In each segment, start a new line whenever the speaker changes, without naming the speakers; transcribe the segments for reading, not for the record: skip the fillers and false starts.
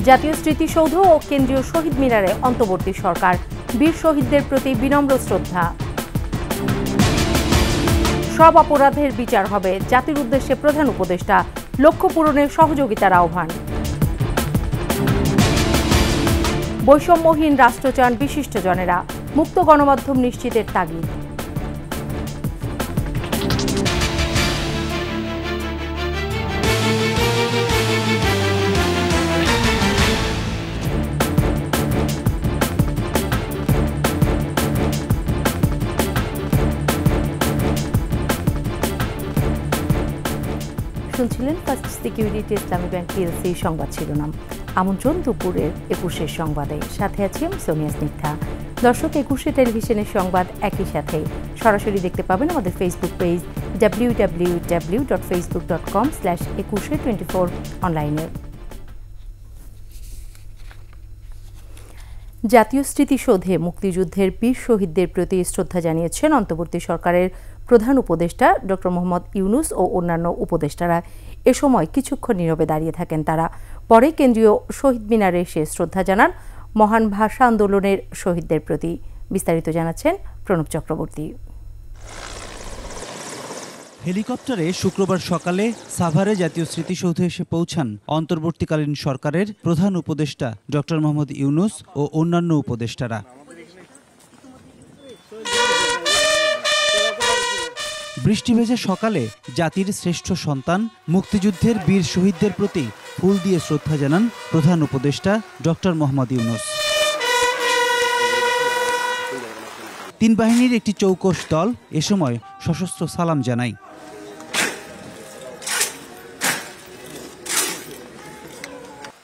জাতীয় স্মৃতিসৌধ ও কেন্দ্রীয় শহীদ মিনারে অন্তর্বর্তী সরকার, বীর শহীদদের প্রতি বিনম্র শ্রদ্ধা। সব অপরাধের বিচার হবে, জাতির উদ্দেশ্যে প্রধান উপদেষ্টা, লক্ষ্য পূরণে সহযোগিতার আহ্বান। বৈষম্যহীন রাষ্ট্র চান বিশিষ্টজনেরা, মুক্ত গণমাধ্যম নিশ্চিতের তাগিদ। শুনছিলেন ফার্স্ট সিকিউরিটি ইসলামী ব্যাংক পিএলসি সংবাদ শিরোনাম। আমন্ত্রণ দুপুরের 21 সংবাদে, সাথে আছি আমি সোনিয়া স্নিগ্ধা। দর্শক, 21 টেলিভিশনের সংবাদ একই সাথে সরাসরি দেখতে পাবেন আমাদের ফেসবুক পেজ www.facebook.com/2124 অনলাইনে। জাতীয় স্মৃতিসৌধে মুক্তিযুদ্ধের বীর শহীদদের প্রতি শ্রদ্ধা জানিয়েছেন অন্তর্বর্তী সরকারের প্রধান উপদেষ্টা ডক্টর মোহাম্মদ ইউনূস ও অন্যান্য উপদেষ্টারা। এ সময় কিছুক্ষণ নীরবে দাঁড়িয়ে থাকেন তারা। পরে কেন্দ্রীয় শহীদ মিনারে এসে শ্রদ্ধা জানান মহান ভাষা আন্দোলনের শহীদদের প্রতি। বিস্তারিত জানাচ্ছেন প্রণব চক্রবর্তী।
হেলিকপ্টারে শুক্রবার সকালে সাভারে জাতীয় স্মৃতিসৌধে এসে পৌঁছান অন্তর্বর্তীকালীন সরকারের প্রধান উপদেষ্টা ডক্টর মোহাম্মদ ইউনূস ও অন্যান্য উপদেষ্টারা। বৃষ্টিভেজা সকালে জাতির শ্রেষ্ঠ সন্তান মুক্তিযুদ্ধের বীর শহীদদের প্রতি ফুল দিয়ে শ্রদ্ধা জানান প্রধান উপদেষ্টা ডক্টর মোহাম্মদ ইউনূস। তিন বাহিনীর একটি চৌকস দল এ সময় সশস্ত্র সালাম জানায়।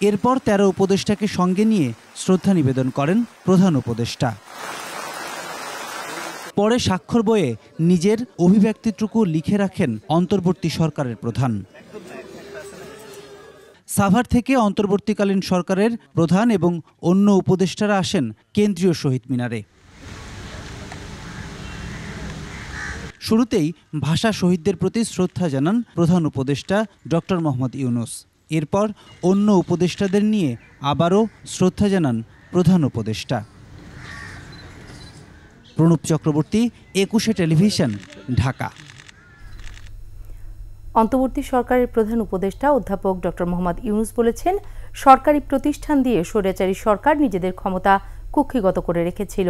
এরপর 13 উপদেষ্টাকে সঙ্গে নিয়ে শ্রদ্ধা নিবেদন করেন প্রধান উপদেষ্টা। পরে স্বাক্ষর বইয়ে নিজের অভিব্যক্তিটুকু লিখে রাখেন অন্তর্বর্তী সরকারের প্রধান। সাভার থেকে অন্তর্বর্তীকালীন সরকারের প্রধান এবং অন্য উপদেষ্টারা আসেন কেন্দ্রীয় শহীদ মিনারে। শুরুতেই ভাষা শহীদদের প্রতি শ্রদ্ধা জানান প্রধান উপদেষ্টা ডক্টর মোহাম্মদ ইউনূস। এরপর অন্য উপদেষ্টাদের নিয়ে আবারও শ্রদ্ধা জানান প্রধান উপদেষ্টা। প্রণব চক্রবর্তী, 21 টেলিভিশন, ঢাকা।
অন্তর্বর্তী সরকারের প্রধান উপদেষ্টা অধ্যাপক ডক্টর মোহাম্মদ ইউনূস বলেছেন, সরকারি প্রতিষ্ঠান দিয়ে স্বৈরাচারী সরকার নিজেদের ক্ষমতা কুক্ষিগত করে রেখেছিল।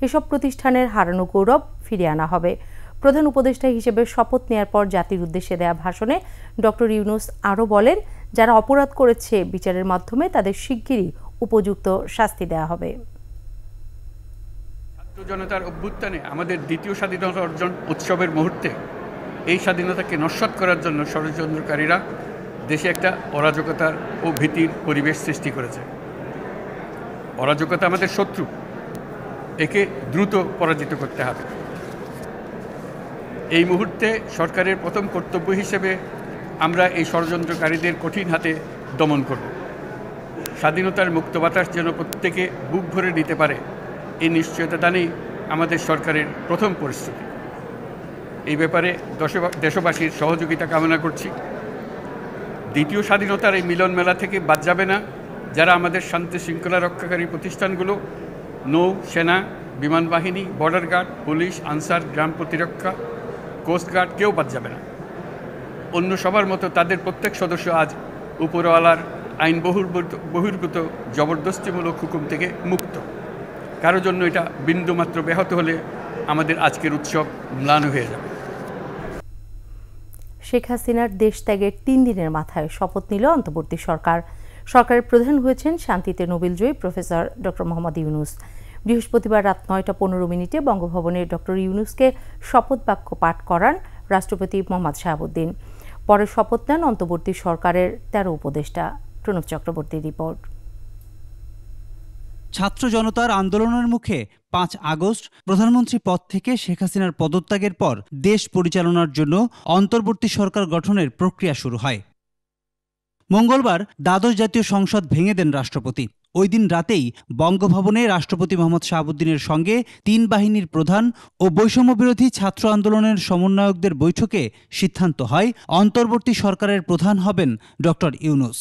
এসব প্রতিষ্ঠানের হারানো গৌরব ফিরিয়ে আনা হবে। প্রধান উপদেষ্টা হিসেবে শপথ নেয়ার পর জাতির উদ্দেশ্যে দেয়া ভাষণে ডক্টর ইউনূস আরও বলেন, যারা অপরাধ করেছে বিচারের মাধ্যমে তাদের শিগগিরই উপযুক্ত শাস্তি দেওয়া হবে।
ছাত্র জনতার অভ্যুত্থানে আমাদের দ্বিতীয় স্বাধীনতা অর্জন উৎসবের মুহূর্তে এই স্বাধীনতাকে নস্যাৎ করার জন্য ষড়যন্ত্রকারীরা দেশে একটা অরাজকতার ও ভীতির পরিবেশ সৃষ্টি করেছে। অরাজকতা আমাদের শত্রু, একে দ্রুত পরাজিত করতে হবে। এই মুহূর্তে সরকারের প্রথম কর্তব্য হিসেবে আমরা এই ষড়যন্ত্রকারীদের কঠিন হাতে দমন করব। স্বাধীনতার মুক্ত বাতাস যেন প্রত্যেকে বুক ভরে নিতে পারে, এই নিশ্চয়তা দানেই আমাদের সরকারের প্রথম পরিস্থিতি। এই ব্যাপারে দেশবাসীর সহযোগিতা কামনা করছি। দ্বিতীয় স্বাধীনতার এই মিলন মেলা থেকে বাদ যাবে না যারা আমাদের শান্তি শৃঙ্খলা রক্ষাকারী প্রতিষ্ঠানগুলো, নৌ সেনা, বিমান বাহিনী, বর্ডার গার্ড, পুলিশ, আনসার, গ্রাম প্রতিরক্ষা, কোস্টগার্ড, কেউ বাদ যাবে না। অন্য সবার মতো তাদের প্রত্যেক সদস্য আজ উপরওয়ালার আইন বহির্ভূত জবরদস্তিমূলক হুকুম থেকে মুক্ত। কারো জন্য এটা বিন্দুমাত্র ব্যাহত হলে আমাদের আজকের উৎসব ম্লান হয়ে যাবে।
শেখ হাসিনার দেশ ত্যাগের 3 দিনের মাথায় শপথ নিল অন্তর্বর্তী সরকার। সরকারের প্রধান হয়েছেন শান্তিতে নোবেলজয়ী প্রফেসর ডক্টর মোহাম্মদ ইউনূস। বৃহস্পতিবার রাত 9:15 বঙ্গভবনে ডক্টর ইউনূসকে শপথ বাক্য পাঠ করান রাষ্ট্রপতি মোহাম্মদ শাহাবুদ্দিন। পরে শপথ নেন অন্তর্বর্তী সরকারের 13 উপদেষ্টা। প্রণব চক্রবর্তীর রিপোর্ট।
ছাত্র জনতার আন্দোলনের মুখে 5 আগস্ট প্রধানমন্ত্রী পদ থেকে শেখ হাসিনার পদত্যাগের পর দেশ পরিচালনার জন্য অন্তর্বর্তী সরকার গঠনের প্রক্রিয়া শুরু হয়। মঙ্গলবার দ্বাদশ জাতীয় সংসদ ভেঙে দেন রাষ্ট্রপতি। ওই দিন রাতেই বঙ্গভবনে রাষ্ট্রপতি মোহাম্মদ শাহাবুদ্দিনের সঙ্গে 3 বাহিনীর প্রধান ও বৈষম্যবিরোধী ছাত্র আন্দোলনের সমন্বয়কদের বৈঠকে সিদ্ধান্ত হয় অন্তর্বর্তী সরকারের প্রধান হবেন ডক্টর ইউনূস।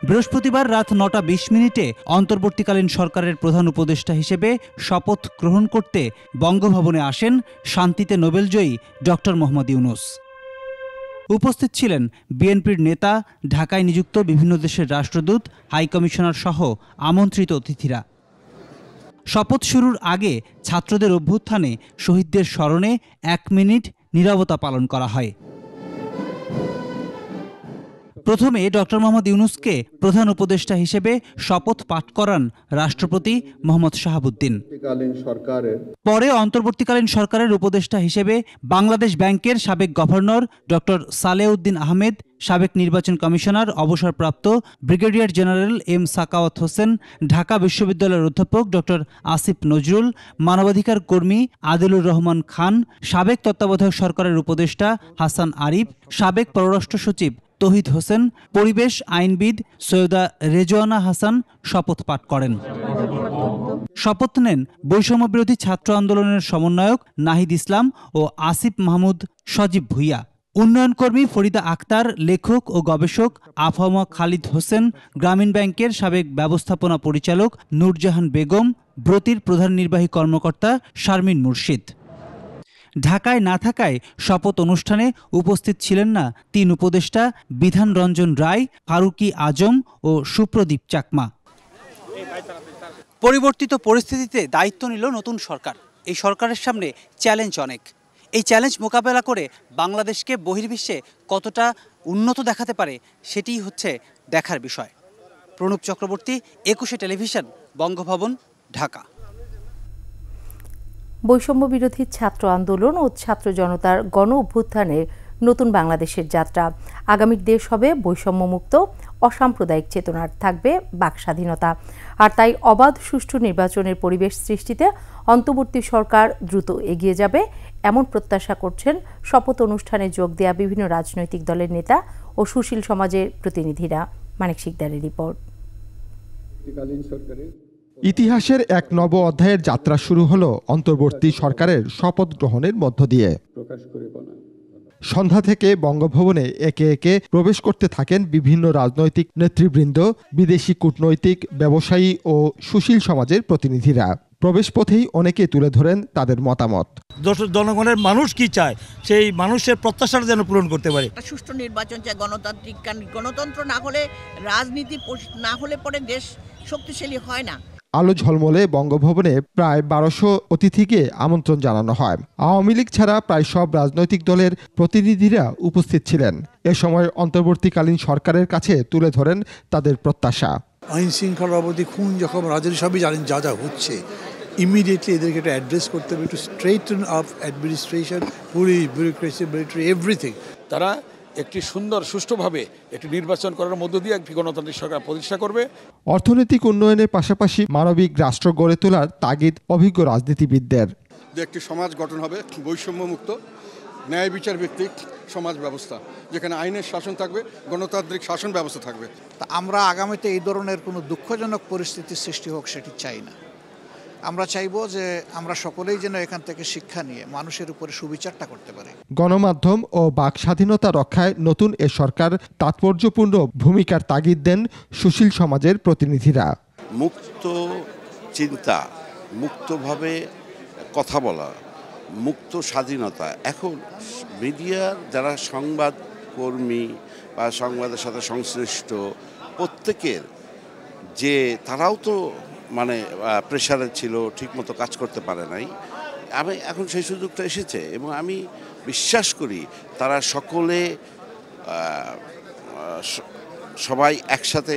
বৃহস্পতিবার রাত 9:20 অন্তর্বর্তীকালীন সরকারের প্রধান উপদেষ্টা হিসেবে শপথ গ্রহণ করতে বঙ্গভবনে আসেন শান্তিতে নোবেলজয়ী ডক্টর মোহাম্মদ ইউনূস। উপস্থিত ছিলেন বিএনপির নেতা, ঢাকায় নিযুক্ত বিভিন্ন দেশের রাষ্ট্রদূত, হাইকমিশনার সহ আমন্ত্রিত অতিথিরা। শপথ শুরুর আগে ছাত্রদের অভ্যুত্থানে শহীদদের স্মরণে 1 মিনিট নীরবতা পালন করা হয়। প্রথমে ডক্টর মোহাম্মদ ইউনূসকে প্রধান উপদেষ্টা হিসেবে শপথ পাঠ করান রাষ্ট্রপতি মোহাম্মদ শাহাবুদ্দিন। পরে অন্তর্বর্তীকালীন সরকারের উপদেষ্টা হিসেবে বাংলাদেশ ব্যাংকের সাবেক গভর্নর ডক্টর সালেউদ্দিন আহমেদ, সাবেক নির্বাচন কমিশনার অবসরপ্রাপ্ত brigadier general M Sakhawat Hossain, Dhaka বিশ্ববিদ্যালয়ের অধ্যাপক ডক্টর আসিফ নজরুল, মানবাধিকার কর্মী আদিলুর রহমান খান, সাবেক তত্ত্বাবধায়ক সরকারের উপদেষ্টা হাসান আরিফ, সাবেক পররাষ্ট্র সচিব তৌহিদ হোসেন, পরিবেশ আইনবিদ সৈয়দা রেজওয়ানা হাসান শপথ পাঠ করেন। শপথ নেন বৈষম্যবিরোধী ছাত্র আন্দোলনের সমন্বয়ক নাহিদ ইসলাম ও আসিফ মাহমুদ সজীব ভুইয়া, উন্নয়ন কর্মী ফরিদা আক্তার, লেখক ও গবেষক আফামা খালিদ হোসেন, গ্রামীণ ব্যাংকের সাবেক ব্যবস্থাপনা পরিচালক নূরজাহান বেগম, ব্রতির প্রধান নির্বাহী কর্মকর্তা শারমিন মুর্শিদ। ঢাকায় না থাকায় শপথ অনুষ্ঠানে উপস্থিত ছিলেন না 3 উপদেষ্টা বিধান রঞ্জন রায়, ফারুকি আজম ও সুপ্রদীপ চাকমা। পরিবর্তিত পরিস্থিতিতে দায়িত্ব নিল নতুন সরকার। এই সরকারের সামনে চ্যালেঞ্জ অনেক। এই চ্যালেঞ্জ মোকাবেলা করে বাংলাদেশকে বহির্বিশ্বে কতটা উন্নত দেখাতে পারে সেটিই হচ্ছে দেখার বিষয়। প্রণব চক্রবর্তী, 21 টেলিভিশন, বঙ্গভবন, ঢাকা।
বৈষম্য বিরোধী ছাত্র আন্দোলন ও ছাত্র জনতার গণ অভ্যুত্থানে নতুন বাংলাদেশের যাত্রা। আগামীর দেশ হবে বৈষম্যমুক্ত, অসাম্প্রদায়িক চেতনার, থাকবে বাক স্বাধীনতা। আর তাই অবাধ সুষ্ঠু নির্বাচনের পরিবেশ সৃষ্টিতে অন্তর্বর্তী সরকার দ্রুত এগিয়ে যাবে, এমন প্রত্যাশা করছেন শপথ অনুষ্ঠানে যোগ দেয়া বিভিন্ন রাজনৈতিক দলের নেতা ও সুশীল সমাজের প্রতিনিধিরা। মানিক শিকদারের রিপোর্ট।
ইতিহাসের এক নব অধ্যায়ের যাত্রা শুরু হলো অন্তর্বর্তী সরকারের শপথ গ্রহণের মধ্য দিয়ে। সন্ধ্যা থেকে বঙ্গভবনে একে একে প্রবেশ করতে থাকেন বিভিন্ন রাজনৈতিক নেতৃবৃন্দ, বিদেশি কূটনৈতিক, ব্যবসায়ী ও সুশীল সমাজের প্রতিনিধিরা। প্রবেশপথেই অনেকে তুলে ধরেন তাদের মতামত।
জনগণের মানুষ কি চায়, সেই মানুষের প্রত্যাশাটা যেন পূরণ করতে পারে।
সুষ্ঠু নির্বাচন চাই, গণতান্ত্রিক, গণতন্ত্র না হলে, রাজনীতি না হলে পরে দেশ শক্তিশালী হয় না।
আলো ঝলমলে বঙ্গভবনে প্রায় 1200 অতিথিকে আমন্ত্রণ জানানো হয়। আওয়ামী লীগ ছাড়া প্রায় সব রাজনৈতিক দলের প্রতিনিধিরা উপস্থিত ছিলেন। এ সময় অন্তর্বর্তীকালীন সরকারের কাছে তুলে ধরেন তাদের প্রত্যাশা।
আইন শৃঙ্খলা অবধি খুন যখন রাজনীতি সবই জানেন যা যা হচ্ছে, ইমিডিয়েটলি এদেরকে একটা অ্যাড্রেস করতে হবে, to straighten up administration, police, bureaucracy, military, everything.
তারা একটি সুন্দর সুষ্ঠুভাবে একটি নির্বাচন করার মধ্য দিয়ে একটি গণতান্ত্রিক সরকার প্রতিষ্ঠা করবে।
অর্থনৈতিক উন্নয়নের পাশাপাশি মানবিক রাষ্ট্র গড়ে তোলার তাগিদ অভিজ্ঞ রাজনীতিবিদদের।
একটি সমাজ গঠন হবে বৈষম্যমুক্ত, ন্যায় বিচার ভিত্তিক সমাজ ব্যবস্থা, যেখানে আইনের শাসন থাকবে, গণতান্ত্রিক শাসন ব্যবস্থা থাকবে।
আমরা আগামীতে এই ধরনের কোনো দুঃখজনক পরিস্থিতির সৃষ্টি হোক সেটি চাই না। আমরা চাইব যে আমরা সকলেই যেন এখান থেকে শিক্ষা নিয়ে মানুষের উপরে সুবিচারটা করতে পারি।
গণমাধ্যম ও বাক স্বাধীনতা রক্ষায় নতুন এ সরকার তাৎপর্যপূর্ণ ভূমিকার তাগিদ দেন সুশীল সমাজের প্রতিনিধিরা।
মুক্ত চিন্তা, মুক্তভাবে কথা বলা, মুক্ত স্বাধীনতা। এখন মিডিয়ার যারা সংবাদ কর্মী বা সংবাদের সাথে সংশ্লিষ্ট প্রত্যেকের যে তারাও তো প্রেশারে ছিল, ঠিকমতো কাজ করতে পারে নাই। এখন সেই সুযোগটা এসেছে এবং আমি বিশ্বাস করি তারা সকলে সবাই একসাথে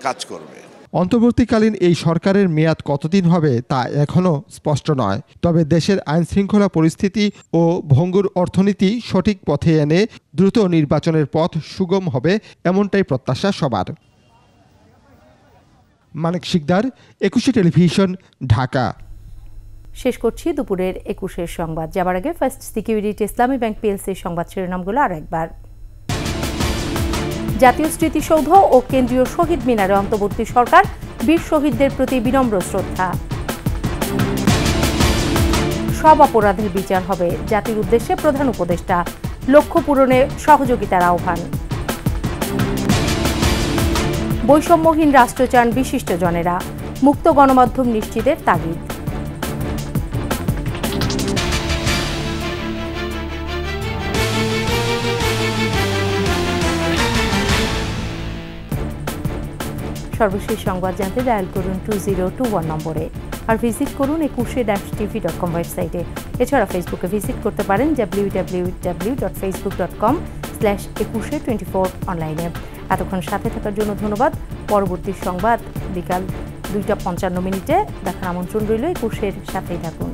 কাজ করবে।
অন্তর্বর্তীকালীন এই সরকারের মেয়াদ কতদিন হবে তা এখনও স্পষ্ট নয়। তবে দেশের আইনশৃঙ্খলা পরিস্থিতি ও ভঙ্গুর অর্থনীতি সঠিক পথে এনে দ্রুত নির্বাচনের পথ সুগম হবে, এমনটাই প্রত্যাশা সবার। মানিক শিকদার, 21 টেলিভিশন, ঢাকা।
শেষ করছি দুপুরের 21 সংবাদ। যাবার আগে ফার্স্ট সিকিউরিটি ইসলামী ব্যাংক পিএলসির সংবাদ শিরোনামগুলো আর একবার। জাতীয় স্মৃতিসৌধ ও কেন্দ্রীয় শহীদ মিনারে অন্তর্বর্তী সরকার, বীর শহীদদের প্রতি বিনম্র শ্রদ্ধা। সব অপরাধের বিচার হবে, জাতির উদ্দেশ্যে প্রধান উপদেষ্টা, লক্ষ্য পূরণে সহযোগিতার আহ্বান। বৈষম্যহীন রাষ্ট্র চান বিশিষ্টজনেরা, মুক্ত গণমাধ্যম নিশ্চিতের তাগিদ। সর্বশেষ সংবাদ জানতে ডায়াল করুন 2021 নম্বরে, আর ভিজিট করুন ekushe-tv.com ওয়েবসাইটে। এছাড়া ফেসবুকে ভিজিট করতে পারেন www.facebook.com/ekushe24 অনলাইনে। এতক্ষণ সাথে থাকার জন্য ধন্যবাদ। পরবর্তী সংবাদ বিকাল 2টা 55 মিনিটে দেখার আমন্ত্রণ রইল। একুশের সাথেই থাকুন।